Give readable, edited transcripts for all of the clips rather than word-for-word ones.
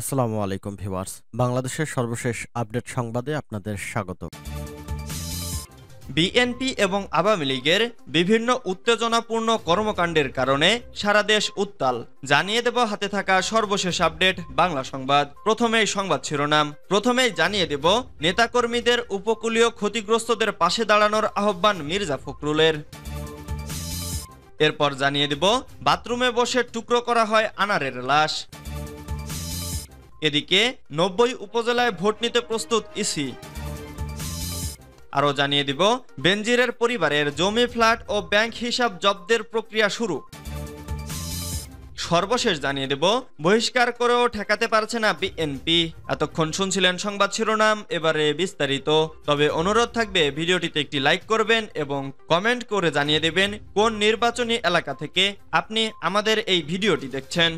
আসসালামু আলাইকুম ভিউয়ার্স। বাংলাদেশের সর্বশেষ আপডেট সংবাদে আপনাদের স্বাগত। বিএনপি এবং আওয়ামী লীগের বিভিন্ন উত্তেজনাপূর্ণ কর্মকাণ্ডের কারণে সারা দেশ উত্তাল। জানিয়ে দেব হাতে থাকা সর্বশেষ আপডেট বাংলা সংবাদ। প্রথমেই সংবাদ শিরোনাম। প্রথমেই জানিয়ে দেব নেতাকর্মীদের উপকূলীয় ক্ষতিগ্রস্তদের পাশে দাঁড়ানোর আহ্বান মির্জা ফখরুলের। এরপর জানিয়ে দেব বাথরুমে বসে টুকরো করা হয় আনারের লাশ। এদিকে ৯০ উপজেলায় ভোট নিতে প্রস্তুত ইসি। আরও জানিয়ে দিব বেনজিরের পরিবারের জমি, ফ্ল্যাট ও ব্যাংক হিসাব জব্দের প্রক্রিয়া শুরু। সর্বশেষ জানিয়ে দেব বহিষ্কার করেও ঠেকাতে পারছে না বিএনপি। এতক্ষণ শুনছিলেন সংবাদ শিরোনাম, এবারে বিস্তারিত। তবে অনুরোধ থাকবে ভিডিওটিতে একটি লাইক করবেন এবং কমেন্ট করে জানিয়ে দেবেন কোন নির্বাচনী এলাকা থেকে আপনি আমাদের এই ভিডিওটি দেখছেন।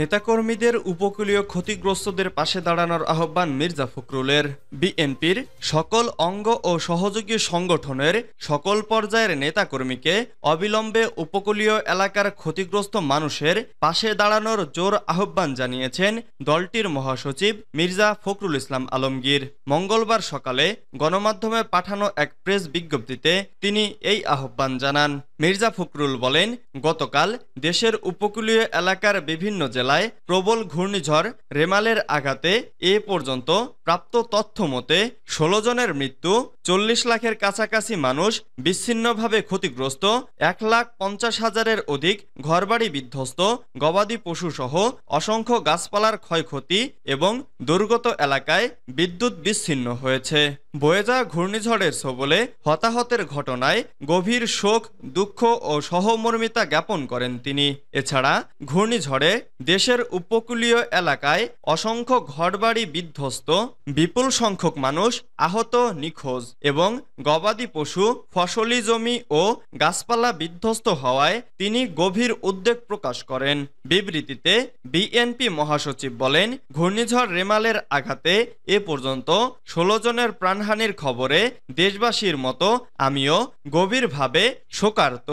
নেতাকর্মীদের উপকূলীয় ক্ষতিগ্রস্তদের পাশে দাঁড়ানোর আহ্বান মির্জা ফখরুলের। বিএনপির সকল অঙ্গ ও সহযোগী সংগঠনের সকল পর্যায়ের নেতাকর্মীকে অবিলম্বে উপকূলীয় এলাকার ক্ষতিগ্রস্ত মানুষের পাশে দাঁড়ানোর জোর আহ্বান জানিয়েছেন দলটির মহাসচিব মির্জা ফখরুল ইসলাম আলমগীর। মঙ্গলবার সকালে গণমাধ্যমে পাঠানো এক প্রেস বিজ্ঞপ্তিতে তিনি এই আহ্বান জানান। মির্জা ফখরুল বলেন, গতকাল দেশের উপকূলীয় এলাকার বিভিন্ন জেলায় প্রবল ঘূর্ণিঝড় রেমালের আঘাতে এ পর্যন্ত প্রাপ্ত তথ্য মতে ১৬ জনের মৃত্যু, ৪০ লাখের কাছাকাছি মানুষ বিচ্ছিন্নভাবে ক্ষতিগ্রস্ত, ১,৫০,০০০-এর অধিক ঘরবাড়ি বিধ্বস্ত, গবাদি পশুসহ অসংখ্য গাছপালার ক্ষয়ক্ষতি এবং দুর্গত এলাকায় বিদ্যুৎ বিচ্ছিন্ন হয়েছে। বয়ে যাওয়া ঘূর্ণিঝড়ের ছোবলে হতাহতের ঘটনায় গভীর শোক, দুঃখ ও সহমর্মিতা জ্ঞাপন করেন তিনি। এছাড়া ঘূর্ণিঝড়ে দেশের উপকূলীয় এলাকায় অসংখ্য ঘরবাড়ি বিধ্বস্ত, বিপুল সংখ্যক মানুষ আহত, নিখোঁজ এবং গবাদি পশু, ফসলি জমি ও গাছপালা বিধ্বস্ত হওয়ায় তিনি গভীর উদ্বেগ প্রকাশ করেন। বিবৃতিতে বিএনপি মহাসচিব বলেন, ঘূর্ণিঝড় রেমালের আঘাতে এ পর্যন্ত ১৬ জনের প্রাণহানির খবরে দেশবাসীর মতো আমিও গভীরভাবে শোকার্ত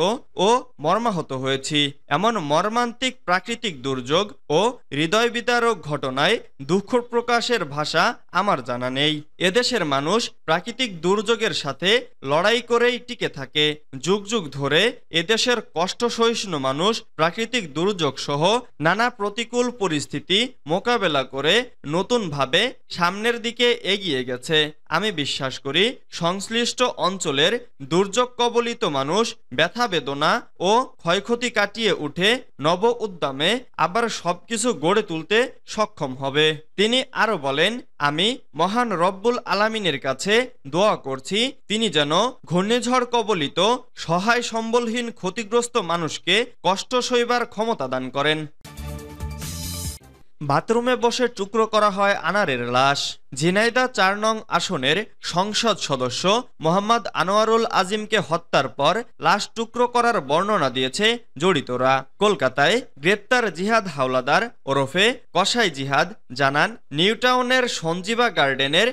ও মর্মাহত হয়েছি। এমন মর্মান্তিক প্রাকৃতিক দুর্যোগ ও হৃদয় বিদারক ঘটনায় দুঃখ প্রকাশের ভাষা আমার জানা নেই। এদেশের মানুষ প্রাকৃতিক দুর্যোগের সাথে লড়াই করেই টিকে থাকে। যুগ যুগ ধরে এদেশের কষ্ট সহিষ্ণু মানুষ প্রাকৃতিক দুর্যোগ সহ নানা প্রতিকূল পরিস্থিতি মোকাবেলা করে নতুনভাবে সামনের দিকে এগিয়ে গেছে। আমি বিশ্বাস করি সংশ্লিষ্ট অঞ্চলের দুর্যোগ কবলিত মানুষ ব্যথা বেদনা ও ক্ষয়ক্ষতি কাটিয়ে উঠে নব উদ্যমে আবার সবকিছু গড়ে তুলতে সক্ষম হবে। তিনি আরো বলেন, আমি মহান রব্বুল আলামিনের কাছে দোয়া করছি তিনি যেন ঘূর্ণিঝড় কবলিত সহায় সম্বলহীন ক্ষতিগ্রস্ত মানুষকে কষ্ট সইবার ক্ষমতা দান করেন। বাথরুমে বসে টুকরো করা হয় আনারের লাশ। ঝিনাইদহ ৪ নং আসনের সংসদ সদস্য মোহাম্মদ আনোয়ারুল আজিমকে হত্যার পর লাশ টুকরো করার বর্ণনা দিয়েছে জড়িতরা। কলকাতায় গ্রেপ্তার জিহাদ হাওলাদার ওরফে কসাই জিহাদ জানান, নিউটাউনের সঞ্জীবা গার্ডেনের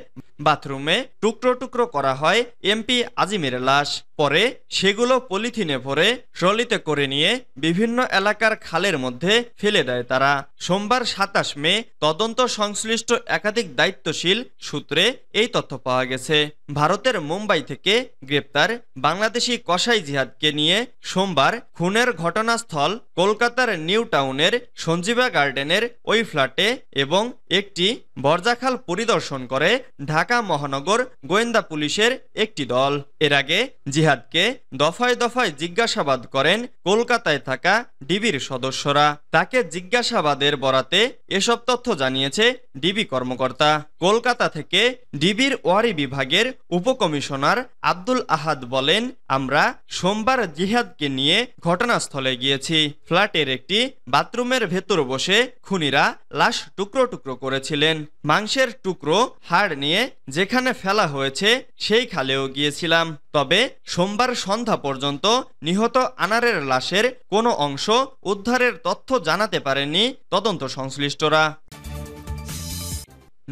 বাথরুমে টুকরো টুকরো করা হয় এমপি আজিমের লাশ। পরে সেগুলো পলিথিনে ভরে ট্রলিতে করে নিয়ে বিভিন্ন এলাকার খালের মধ্যে ফেলে দেয় তারা। সোমবার ২৭ মে তদন্ত সংশ্লিষ্ট একাধিক দায়িত্বশীল সূত্রে এই তথ্য পাওয়া গেছে। ভারতের মুম্বাই থেকে গ্রেপ্তার বাংলাদেশি কসাই জিহাদকে নিয়ে সোমবার খুনের ঘটনাস্থল কলকাতার নিউ টাউনের সঞ্জীবা গার্ডেনের ওই ফ্ল্যাটে এবং একটি বর্জাখাল পরিদর্শন করে ঢাকা মহানগর গোয়েন্দা পুলিশের একটি দল। এর আগে জিহাদকে দফায় দফায় জিজ্ঞাসাবাদ করেন কলকাতায় থাকা ডিবির সদস্যরা। তাকে জিজ্ঞাসাবাদের বরাতে এসব তথ্য জানিয়েছে ডিবি কর্মকর্তা। কলকাতা থেকে ডিবির ওয়ারি বিভাগের উপকমিশনার আব্দুল আহাদ বলেন, আমরা সোমবার জিহাদকে নিয়ে ঘটনাস্থলে গিয়েছি। ফ্ল্যাটের একটি বাথরুমের ভেতর বসে খুনিরা লাশ টুকরো টুকরো করেছিলেন। মাংসের টুকরো, হাড় নিয়ে যেখানে ফেলা হয়েছে সেই খালেও গিয়েছিলাম। তবে সোমবার সন্ধ্যা পর্যন্ত নিহত আনারের লাশের কোনো অংশ উদ্ধারের তথ্য জানাতে পারেনি তদন্ত সংশ্লিষ্টরা।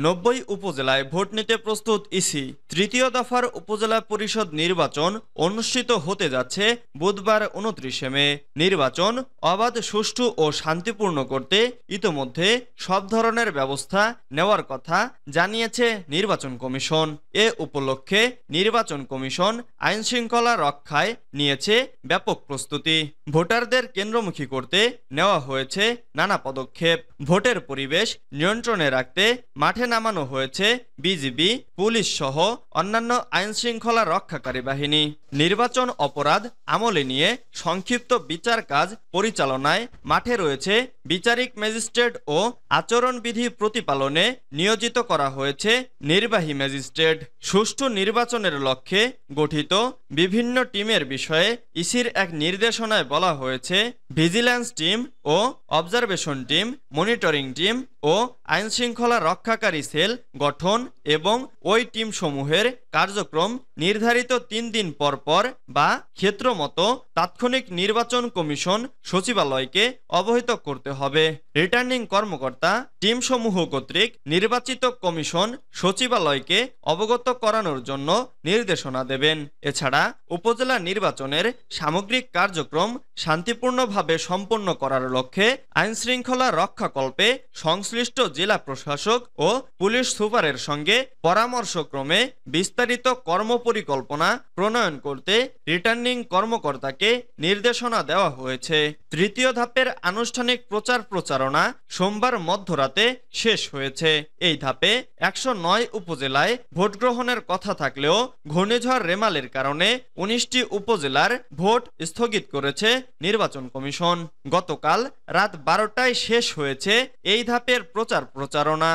90 উপজেলায় ভোট নিতে প্রস্তুত ইসি। তৃতীয় দফার উপজেলা পরিষদ নির্বাচন অনুষ্ঠিত হতে যাচ্ছে বুধবার 29 মে। নির্বাচন অবাধ, সুষ্ঠু ও শান্তিপূর্ণ করতে ইতোমধ্যে সব ধরনের ব্যবস্থা নেওয়ার কথা জানিয়েছে নির্বাচন কমিশন। এ উপলক্ষে নির্বাচন কমিশন আইনশৃঙ্খলা রক্ষায় নিয়েছে ব্যাপক প্রস্তুতি। ভোটারদের কেন্দ্রমুখী করতে নেওয়া হয়েছে নানা পদক্ষেপ। ভোটের পরিবেশ নিয়ন্ত্রণে রাখতে মাঠে নামানো হয়েছে বিজিবি, পুলিশ সহ অন্যান্য আইনশৃঙ্খলা রক্ষাকারী বাহিনী। নির্বাচন অপরাধ আমলে নিয়ে সংক্ষিপ্ত বিচার কাজ পরিচালনায় মাঠে রয়েছে বিচারিক ম্যাজিস্ট্রেট ও আচরণবিধি প্রতিপালনে নিয়োজিত করা হয়েছে নির্বাহী ম্যাজিস্ট্রেট। সুষ্ঠু নির্বাচনের লক্ষ্যে গঠিত বিভিন্ন টিমের বিষয়ে ইসির এক নির্দেশনায় বলা হয়েছে, ভিজিল্যান্স টিম ও অবজারভেশন টিম, মনিটরিং টিম ও আইনশৃঙ্খলা রক্ষাকারী সেল গঠন এবং ওই টিমসমূহের কার্যক্রম নির্ধারিত 3 দিন পর পর বা ক্ষেত্রমতো তাৎক্ষণিক নির্বাচন কমিশন সচিবালয়কে অবহিত করতে হবে। রিটার্নিং কর্মকর্তা টিমসমূহ কর্তৃক নির্বাচিত কমিশন সচিবালয়কে অবগত করানোর জন্য নির্দেশনা দেবেন। এছাড়া উপজেলা নির্বাচনের সামগ্রিক কার্যক্রম শান্তিপূর্ণভাবে সম্পন্ন করার লক্ষ্যে আইনশৃঙ্খলা রক্ষাকল্পে সংশ্লিষ্ট জেলা প্রশাসক ও পুলিশ সুপারের সঙ্গে পরামর্শক্রমে বিস্তারিত কর্মপরিকল্পনা প্রণয়ন করতে রিটার্নিং কর্মকর্তাকে নির্দেশনা দেওয়া হয়েছে। তৃতীয় ধাপের আনুষ্ঠানিক প্রচারণা সোমবার মধ্যরাতে শেষ হয়েছে। এই ধাপে 109 উপজেলায় ভোট গ্রহণের কথা থাকলেও ঘূর্ণিঝড় রেমালের কারণে 19টি উপজেলার ভোট স্থগিত করেছে নির্বাচন কমিশন। গতকাল রাত 12টায় শেষ হয়েছে এই ধাপের প্রচারণা।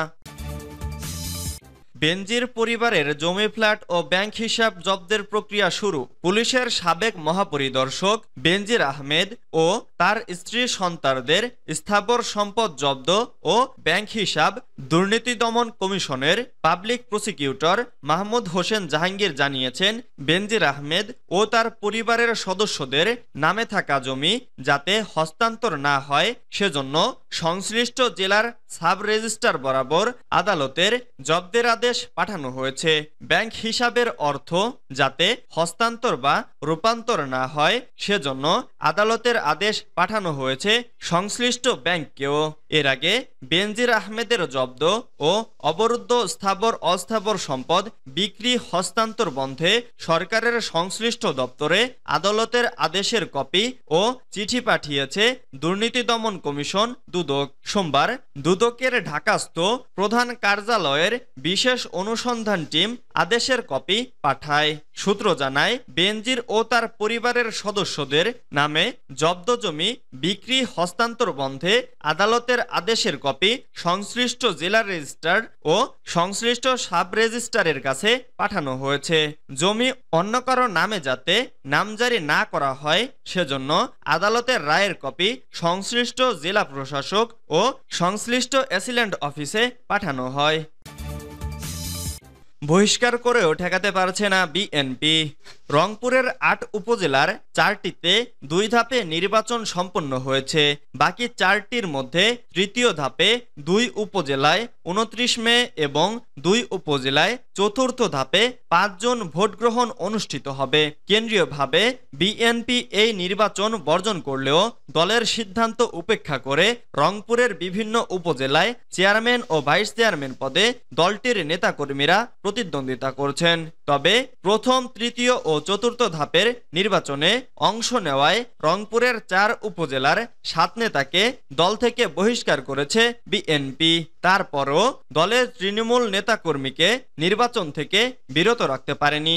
বেনজির পরিবারের জমি, ফ্ল্যাট ও ব্যাংক হিসাব জব্দের প্রক্রিয়া শুরু। পুলিশের সাবেক মহাপরিদর্শক বেনজির আহমেদ ও তার স্ত্রী সন্তানদের স্থাবর সম্পদ জব্দ ও ব্যাংক হিসাব দুর্নীতি দমন কমিশনের পাবলিক প্রসিকিউটর মাহমুদ হোসেন জাহাঙ্গীর জানিয়েছেন, বেনজির আহমেদ ও তার পরিবারের সদস্যদের নামে থাকা জমি যাতে হস্তান্তর না হয় সেজন্য সংশ্লিষ্ট জেলার সাব রেজিস্ট্রার বরাবর আদালতের জব্দের আদেশ পাঠানো হয়েছে। ব্যাংক হিসাবের অর্থ যাতে হস্তান্তর বা রূপান্তর না হয় সেজন্য আদালতের আদেশ পাঠানো হয়েছে সংশ্লিষ্ট ব্যাংককেও। এর আগে বেনজির আহমেদের জব্দ ও অবরুদ্ধ স্থাবর অস্থাবর সম্পদ বিক্রি হস্তান্তর বন্ধে সরকারের সংশ্লিষ্ট দপ্তরে আদালতের আদেশের কপি ও চিঠি পাঠিয়েছে দুর্নীতি দমন কমিশন দুদক। সোমবার দুদকের ঢাকাস্থ প্রধান কার্যালয়ের বিশেষ অনুসন্ধান টিম আদেশের কপি পাঠায়। সূত্র জানায়, বেনজির ও তার পরিবারের সদস্যদের নামে জব্দ জমি বিক্রি হস্তান্তর বন্ধে আদালতের আদেশের কপি সংশ্লিষ্ট জেলা রেজিস্ট্রার ও সংশ্লিষ্ট সাব রেজিস্ট্রারের কাছে পাঠানো হয়েছে। জমি অন্য কারো নামে যাতে নামজারি না করা হয় সেজন্য আদালতের রায়ের কপি সংশ্লিষ্ট জেলা প্রশাসক ও সংশ্লিষ্ট অ্যাসিল্যান্ট অফিসে পাঠানো হয়। বহিষ্কার করেও ঠেকাতে পারছে না বিএনপি। রংপুরের 8 উপজেলার 4টিতে 2 ধাপে নির্বাচন সম্পন্ন হয়েছে। বাকি 4টির মধ্যে তৃতীয় ধাপে 2 উপজেলায় 29 মে এবং 2 উপজেলায় চতুর্থ ধাপে 5 জন ভোট গ্রহণ অনুষ্ঠিত হবে। কেন্দ্রীয়ভাবে বিএনপি এই নির্বাচন বর্জন করলেও দলের সিদ্ধান্ত উপেক্ষা করে রংপুরের বিভিন্ন উপজেলায় চেয়ারম্যান ও ভাইস চেয়ারম্যান পদে দলটির নেতাকর্মীরা প্রতিদ্বন্দ্বিতা করছেন। তবে প্রথম, তৃতীয় ও চতুর্থ ধাপের নির্বাচনে অংশ নেওয়ায় রংপুরের 4 উপজেলার 7 নেতাকে দল থেকে বহিষ্কার করেছে বিএনপি। তারপরও দলের তৃণমূল নেতাকর্মীকে নির্বাচন থেকে বিরত রাখতে পারেনি।